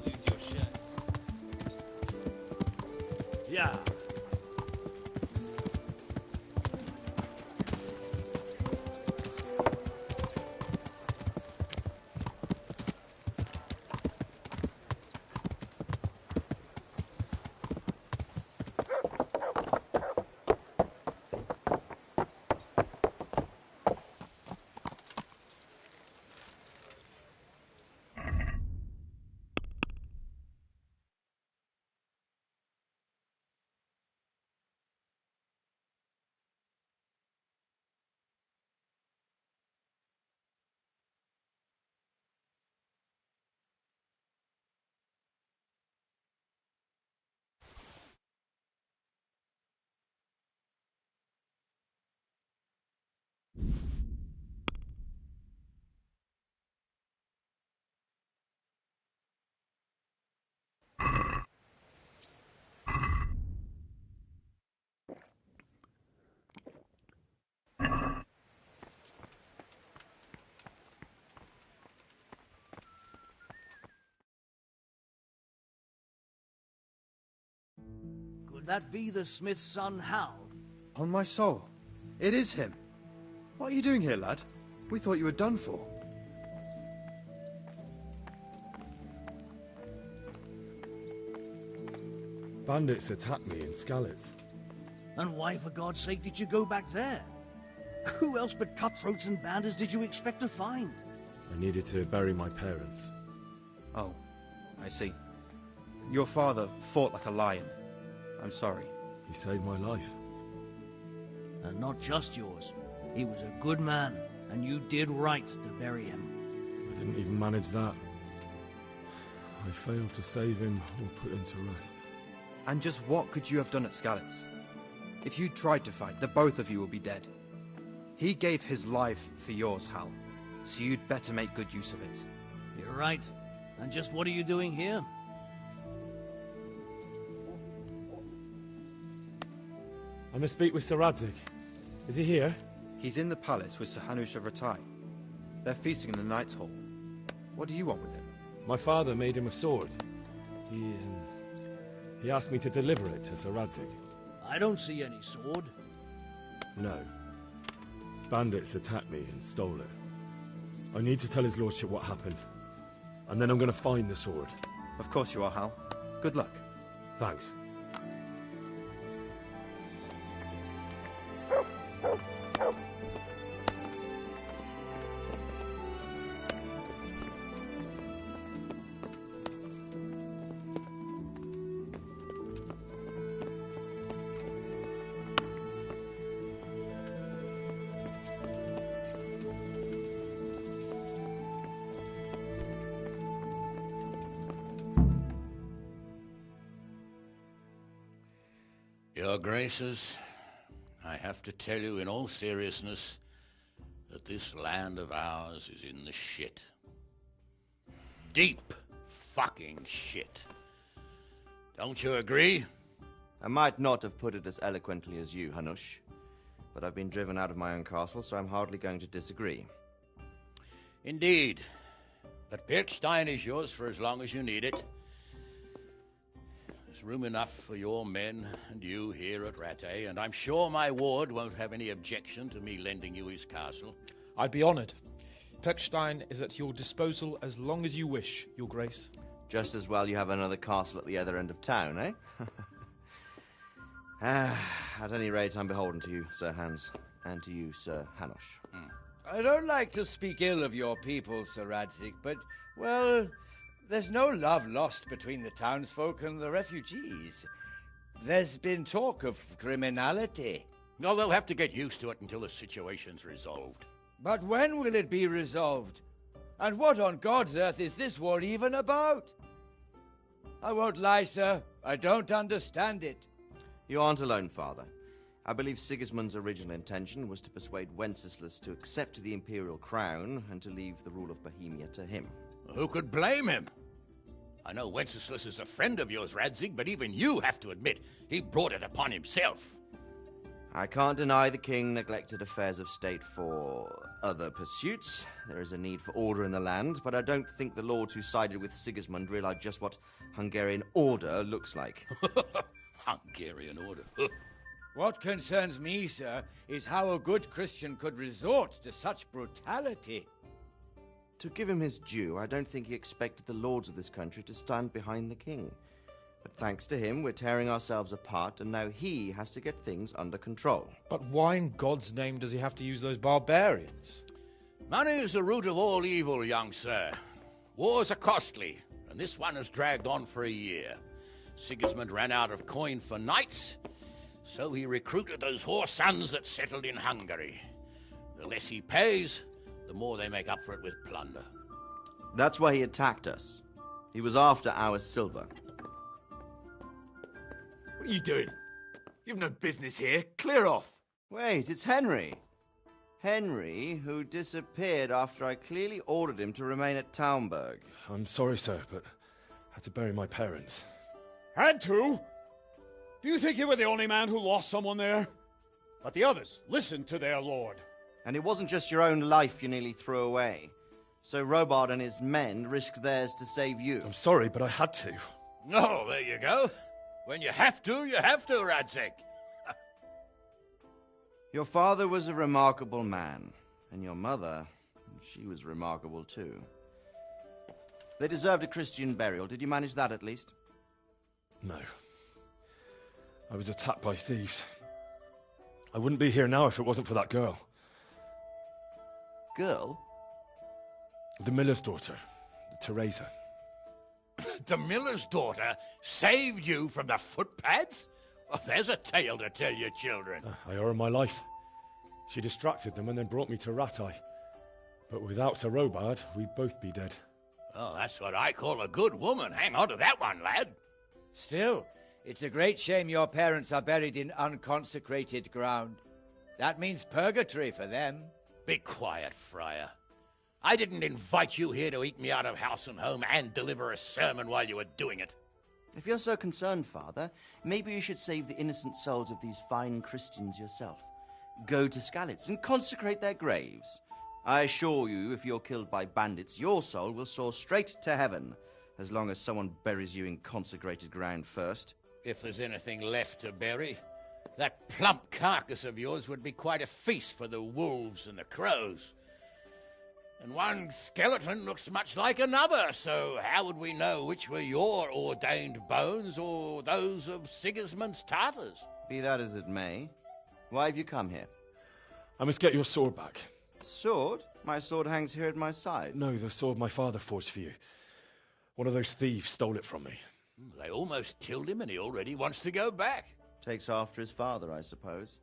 Lose your shit. Yeah. Could that be the smith's son, Hal? On my soul, it is him. What are you doing here, lad? We thought you were done for. Bandits attacked me in Skalitz. And why, for God's sake, did you go back there? Who else but cutthroats and bandits did you expect to find? I needed to bury my parents. Oh, I see. Your father fought like a lion. I'm sorry. He saved my life. And not just yours. He was a good man, and you did right to bury him. I didn't even manage that. I failed to save him or put him to rest. And just what could you have done at Skalitz? If you tried to fight, the both of you will be dead. He gave his life for yours, Hal. So you'd better make good use of it. You're right. And just what are you doing here? I must speak with Sir Radzig. Is he here? He's in the palace with Sir Hanush of Ratai. They're feasting in the Knight's Hall. What do you want with him? My father made him a sword. He asked me to deliver it to Sir Radzig. I don't see any sword. No. Bandits attacked me and stole it. I need to tell his lordship what happened. And then I'm going to find the sword. Of course you are, Hal. Good luck. Thanks. Your Graces, I have to tell you in all seriousness that this land of ours is in the shit. Deep fucking shit. Don't you agree? I might not have put it as eloquently as you, Hanush, but I've been driven out of my own castle, so I'm hardly going to disagree. Indeed. But Pirkstein is yours for as long as you need it. There's room enough for your men and you here at Rattay, and I'm sure my ward won't have any objection to me lending you his castle. I'd be honoured. Pirkstein is at your disposal as long as you wish, Your Grace. Just as well you have another castle at the other end of town, eh? At any rate, I'm beholden to you, Sir Hans, and to you, Sir Hanush. I don't like to speak ill of your people, Sir Radzig, but, well, there's no love lost between the townsfolk and the refugees. There's been talk of criminality. No, they'll have to get used to it until the situation's resolved. But when will it be resolved? And what on God's earth is this war even about? I won't lie, sir. I don't understand it. You aren't alone, Father. I believe Sigismund's original intention was to persuade Wenceslas to accept the imperial crown and to leave the rule of Bohemia to him. Who could blame him? I know Wenceslas is a friend of yours, Radzig, but even you have to admit he brought it upon himself. I can't deny the king neglected affairs of state for other pursuits. There is a need for order in the land, but I don't think the lords who sided with Sigismund realized just what Hungarian order looks like. Hungarian order. What concerns me, sir, is how a good Christian could resort to such brutality. To give him his due, I don't think he expected the lords of this country to stand behind the king. But thanks to him, we're tearing ourselves apart, and now he has to get things under control. But why in God's name does he have to use those barbarians? Money is the root of all evil, young sir. Wars are costly, and this one has dragged on for a year. Sigismund ran out of coin for knights, so he recruited those whore sons that settled in Hungary. The less he pays, the more they make up for it with plunder. That's why he attacked us. He was after our silver. What are you doing? You've no business here. Clear off. Wait, it's Henry. Henry, who disappeared after I clearly ordered him to remain at Taunberg. I'm sorry, sir, but I had to bury my parents. Had to? Do you think you were the only man who lost someone there? But the others listened to their lord. And it wasn't just your own life you nearly threw away. So Robard and his men risked theirs to save you. I'm sorry, but I had to. Oh, there you go. When you have to, Radzik. Your father was a remarkable man, and your mother, she was remarkable too. They deserved a Christian burial. Did you manage that at least? No. I was attacked by thieves. I wouldn't be here now if it wasn't for that girl. Girl? The miller's daughter, Teresa. The miller's daughter saved you from the footpads? Oh, there's a tale to tell your children. I owe her my life. She distracted them and then brought me to Ratai. But without Sir Robard, we'd both be dead. Oh, that's what I call a good woman. Hang on to that one, lad. Still, it's a great shame your parents are buried in unconsecrated ground. That means purgatory for them. Be quiet, Friar. I didn't invite you here to eke me out of house and home and deliver a sermon while you were doing it. If you're so concerned, Father, maybe you should save the innocent souls of these fine Christians yourself. Go to Skalitz and consecrate their graves. I assure you, if you're killed by bandits, your soul will soar straight to heaven, as long as someone buries you in consecrated ground first. If there's anything left to bury, that plump carcass of yours would be quite a feast for the wolves and the crows. And one skeleton looks much like another, so how would we know which were your ordained bones or those of Sigismund's Tartars? Be that as it may, why have you come here? I must get your sword back. Sword? My sword hangs here at my side. No, the sword my father forged for you. One of those thieves stole it from me. They almost killed him and he already wants to go back. Takes after his father, I suppose.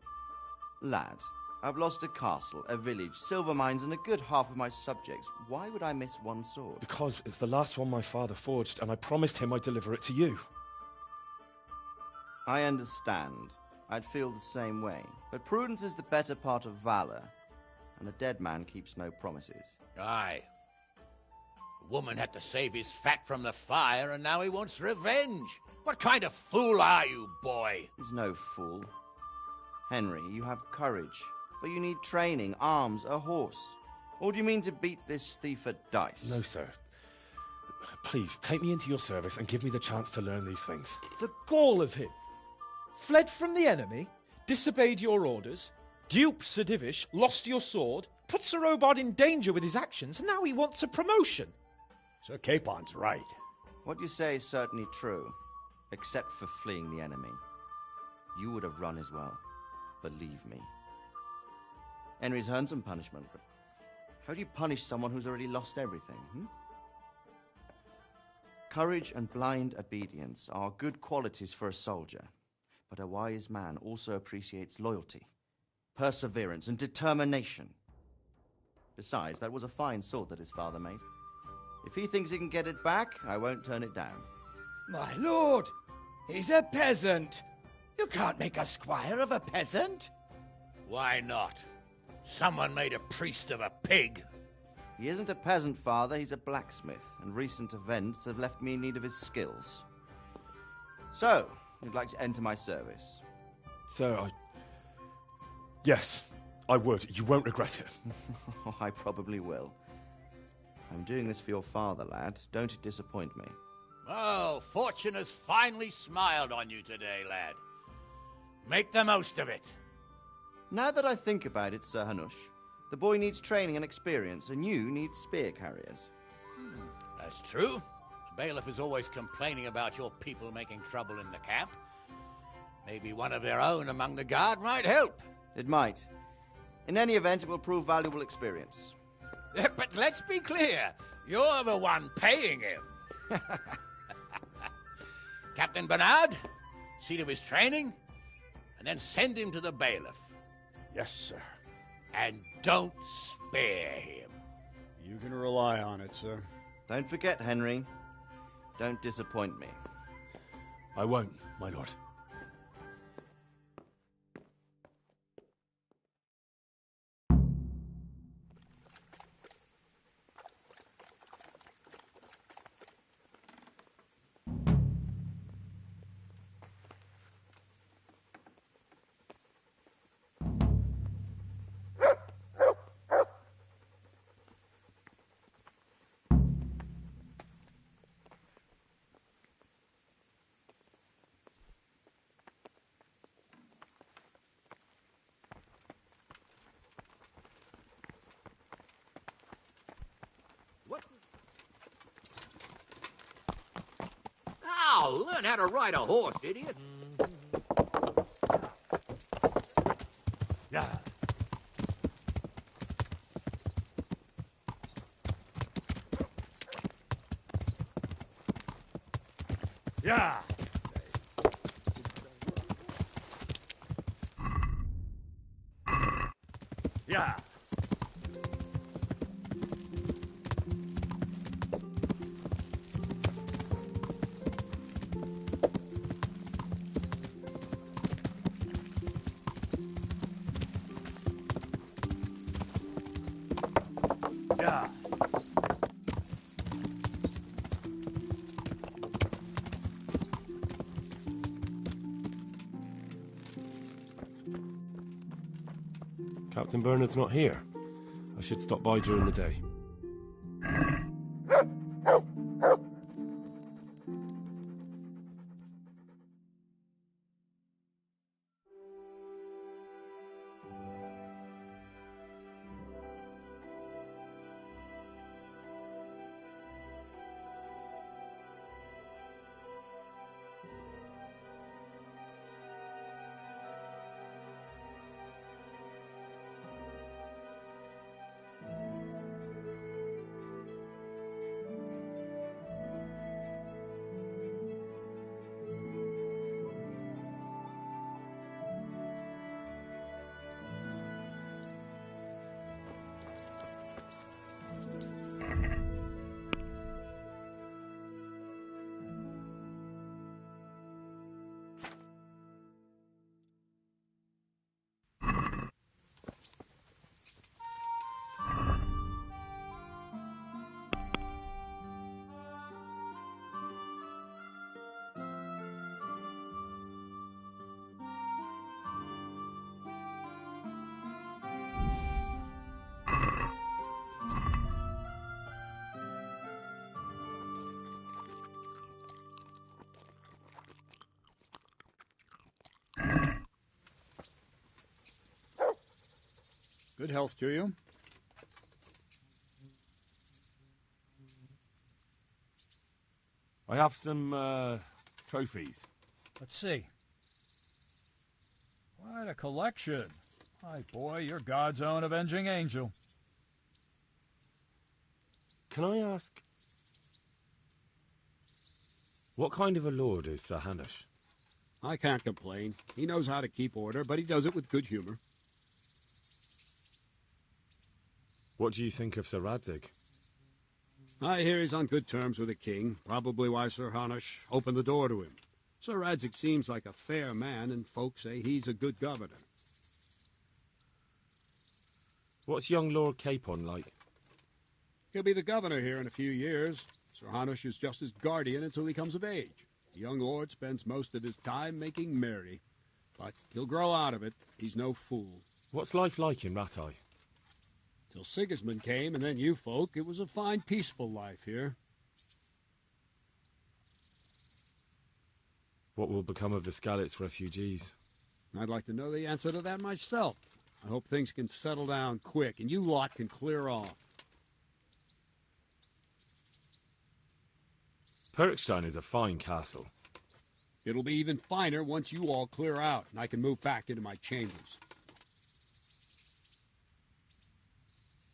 Lad, I've lost a castle, a village, silver mines, and a good half of my subjects. Why would I miss one sword? Because it's the last one my father forged, and I promised him I'd deliver it to you. I understand. I'd feel the same way. But prudence is the better part of valor, and a dead man keeps no promises. Aye. The woman had to save his fat from the fire, and now he wants revenge. What kind of fool are you, boy? He's no fool. Henry, you have courage, but you need training, arms, a horse. Or do you mean to beat this thief at dice? No, sir. Please, take me into your service and give me the chance to learn these things. The gall of him. Fled from the enemy, disobeyed your orders, duped Sir Divish, lost your sword, put Sir Robard in danger with his actions, and now he wants a promotion. Sir Capon's right. What you say is certainly true, except for fleeing the enemy. You would have run as well, believe me. Henry's earned some punishment, but how do you punish someone who's already lost everything, Courage and blind obedience are good qualities for a soldier, but a wise man also appreciates loyalty, perseverance, and determination. Besides, that was a fine sword that his father made. If he thinks he can get it back, I won't turn it down. My lord, he's a peasant. You can't make a squire of a peasant. Why not? Someone made a priest of a pig. He isn't a peasant, father, he's a blacksmith, and recent events have left me in need of his skills. So, you'd like to enter my service? Sir, Yes, I would. You won't regret it. Oh, I probably will. I'm doing this for your father, lad. Don't disappoint me. Oh, fortune has finally smiled on you today, lad. Make the most of it. Now that I think about it, Sir Hanush, the boy needs training and experience, and you need spear carriers. That's true. The bailiff is always complaining about your people making trouble in the camp. Maybe one of their own among the guard might help. It might. In any event, it will prove valuable experience. But let's be clear, you're the one paying him. Captain Bernard, see to his training, and then send him to the bailiff. Yes, sir. And don't spare him. You can rely on it, sir. Don't forget, Henry. Don't disappoint me. I won't, my lord. Oh, learn how to ride a horse, idiot. Yeah. Yeah. Yeah. Yeah. Captain Bernard's not here. I should stop by during the day. Good health to you. I have some, trophies. Let's see. Quite a collection. My boy, you're God's own avenging angel. Can I ask... what kind of a lord is Sir Hanush? I can't complain. He knows how to keep order, but he does it with good humor. What do you think of Sir Radzig? I hear he's on good terms with the king, probably why Sir Hanush opened the door to him. Sir Radzig seems like a fair man, and folks say he's a good governor. What's young Lord Capon like? He'll be the governor here in a few years. Sir Hanush is just his guardian until he comes of age. The young lord spends most of his time making merry. But he'll grow out of it. He's no fool. What's life like in Rattay? Till Sigismund came and then you folk, it was a fine, peaceful life here. What will become of the Skalitz refugees? I'd like to know the answer to that myself. I hope things can settle down quick and you lot can clear off. Perkstein is a fine castle. It'll be even finer once you all clear out and I can move back into my chambers.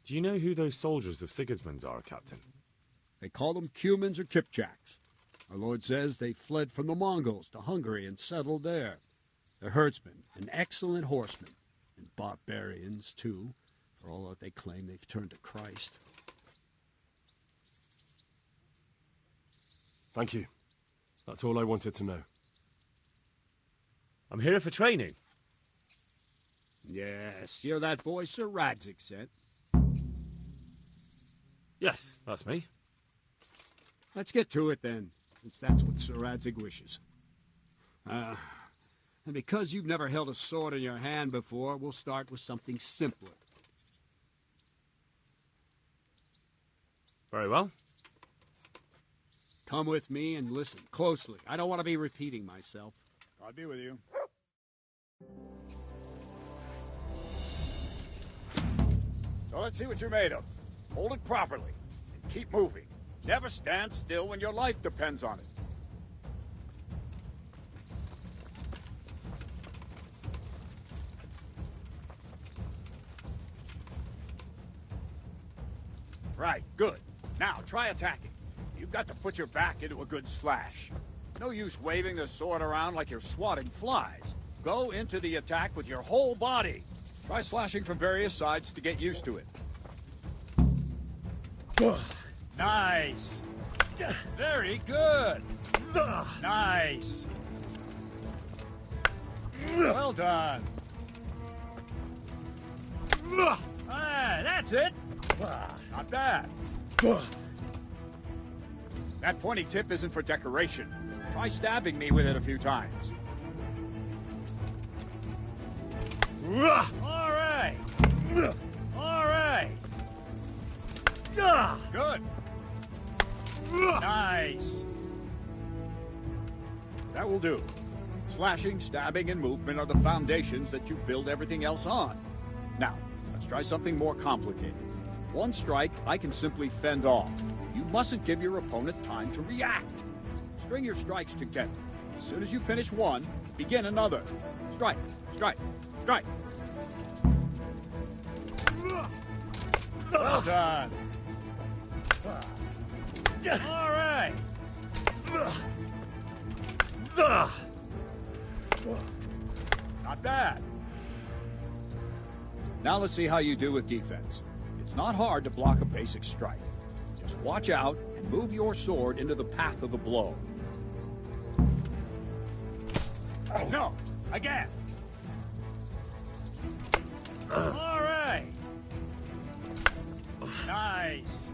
Do you know who those soldiers of Sigismund's are, Captain? They call them Cumans or Kipchaks. Our lord says they fled from the Mongols to Hungary and settled there. They're herdsmen and excellent horsemen, and barbarians, too, for all that they claim they've turned to Christ. Thank you. That's all I wanted to know. I'm here for training. Yes, you're that boy Sir Radzik sent. Yes, that's me. Let's get to it then, since that's what Sir Radzik wishes. And because you've never held a sword in your hand before, we'll start with something simpler. Very well. Come with me and listen closely. I don't want to be repeating myself. God be with you. So let's see what you're made of. Hold it properly and keep moving. Never stand still when your life depends on it. Right, good. Now, try attacking. You've got to put your back into a good slash. No use waving the sword around like you're swatting flies. Go into the attack with your whole body. Try slashing from various sides to get used to it. Nice. Very good. Nice. Well done. Ah, that's it. Not bad. That pointy tip isn't for decoration. Try stabbing me with it a few times. All right. All right. Good. Nice. That will do. Slashing, stabbing, and movement are the foundations that you build everything else on. Now, let's try something more complicated. One strike, I can simply fend off. You mustn't give your opponent time to react. String your strikes together. As soon as you finish one, begin another. Strike, strike, strike. Well done. All right. Not bad. Now let's see how you do with defense. It's not hard to block a basic strike. Just watch out and move your sword into the path of the blow. No, again. All right. Nice.